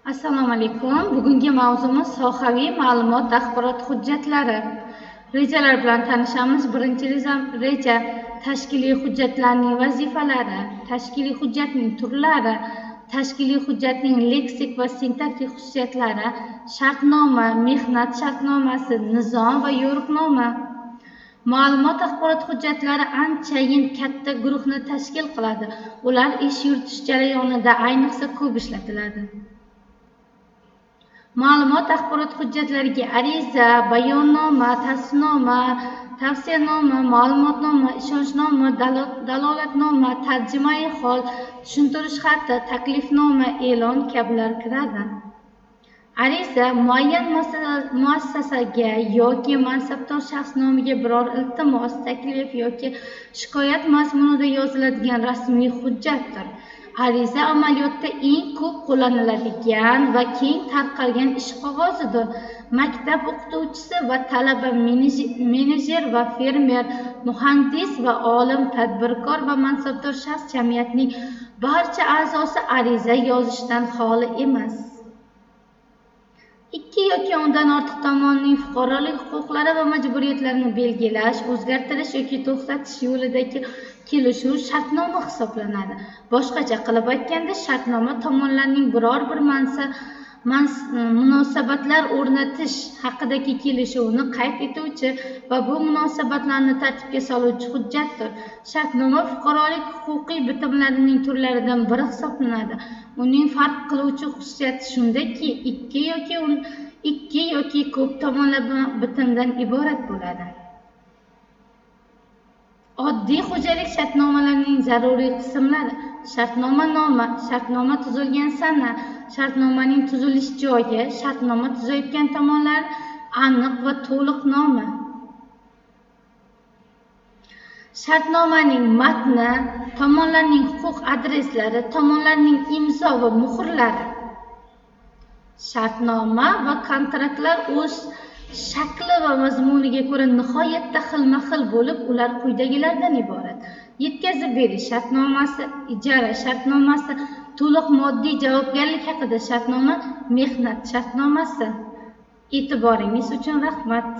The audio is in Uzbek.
Assalomu alaykum. Bugungi mavzumiz sohaviy ma'lumot axborot hujjatlari. Rejalar bilan tanishamiz. Birinchi reja tashkiliy hujjatlarning vazifalari, tashkiliy hujjatning turlari, tashkiliy hujjatning leksik va sintaktik xususiyatlari, shartnoma, mehnat shartnomasi, nizom va yo'riqnoma. Ma'lumot axborot hujjatlari anchayin katta guruhni tashkil qiladi. Ular ish yuritish jarayonida ayniqsa ko'p ishlatiladi. Ma'lumot axborot hujjatlariga ariza, bayonnoma, tasnoma, tavsiyanoma, ma'lumotnoma, ishonchnoma, dalolatnoma, tarjimai hol, tushuntirish xati, taklifnoma, e'lon kabilar kiradi. Ariza muayyan muassasaga yoki mansabdor shaxs nomiga biror iltimos, taklif yoki shikoyat mazmunida yoziladigan rasmiy hujjatdir. Ariza amaliyotda eng ko'p qo'llaniladigan va keng tarqalgan ish qog'ozidir. Maktab o'qituvchisi va talaba, menejer va fermer, muhandis va olim, tadbirkor va mansabdor shaxs jamiyatning barcha a'zosi ariza yozishdan xoli emas. Ikki yoki undan ortiq tomonning fuqarolik huquqlari va majburiyatlarini belgilash, o'zgartirish yoki to'xtatish yo'lidagi kelishuv shartnoma hisoblanadi. Boshqacha qilib aytganda, shartnoma tomonlarning biror bir munosabatlar o'rnatish haqidagi kelishuvni qayd etuvchi va bu munosabatlarni tartibga soluvchi hujjatdir. Shartnoma fuqarolik huquqiy bitimlarining turlaridan biri hisoblanadi. Uning farq qiluvchi xususiyati shundaki, ikki yoki ko'p tomonlama bitimdan iborat bo'ladi. Oddiy xo'jalik shartnomalarining zaruriy qismlari: shartnoma, shartnoma tuzilgan sana, shartnomaning tuzilish joyi, shartnoma tuzayotgan tomonlar aniq va to'liq nomi. Shartnomaning matni, tomonlarning huquq adreslari, tomonlarning imzo va muhrlari. Shartnoma va kontraktlar o'z shakli va mazmuniga ko'ra nihoyatda xilma-xil bo'lib, ular quyidagilardan iborat: yetkazib berish shartnomasi, ijara shartnomasi, to'liq moddiy javobgarlik haqida shartnoma, mehnat shartnomasi. E'tiboringiz uchun rahmat.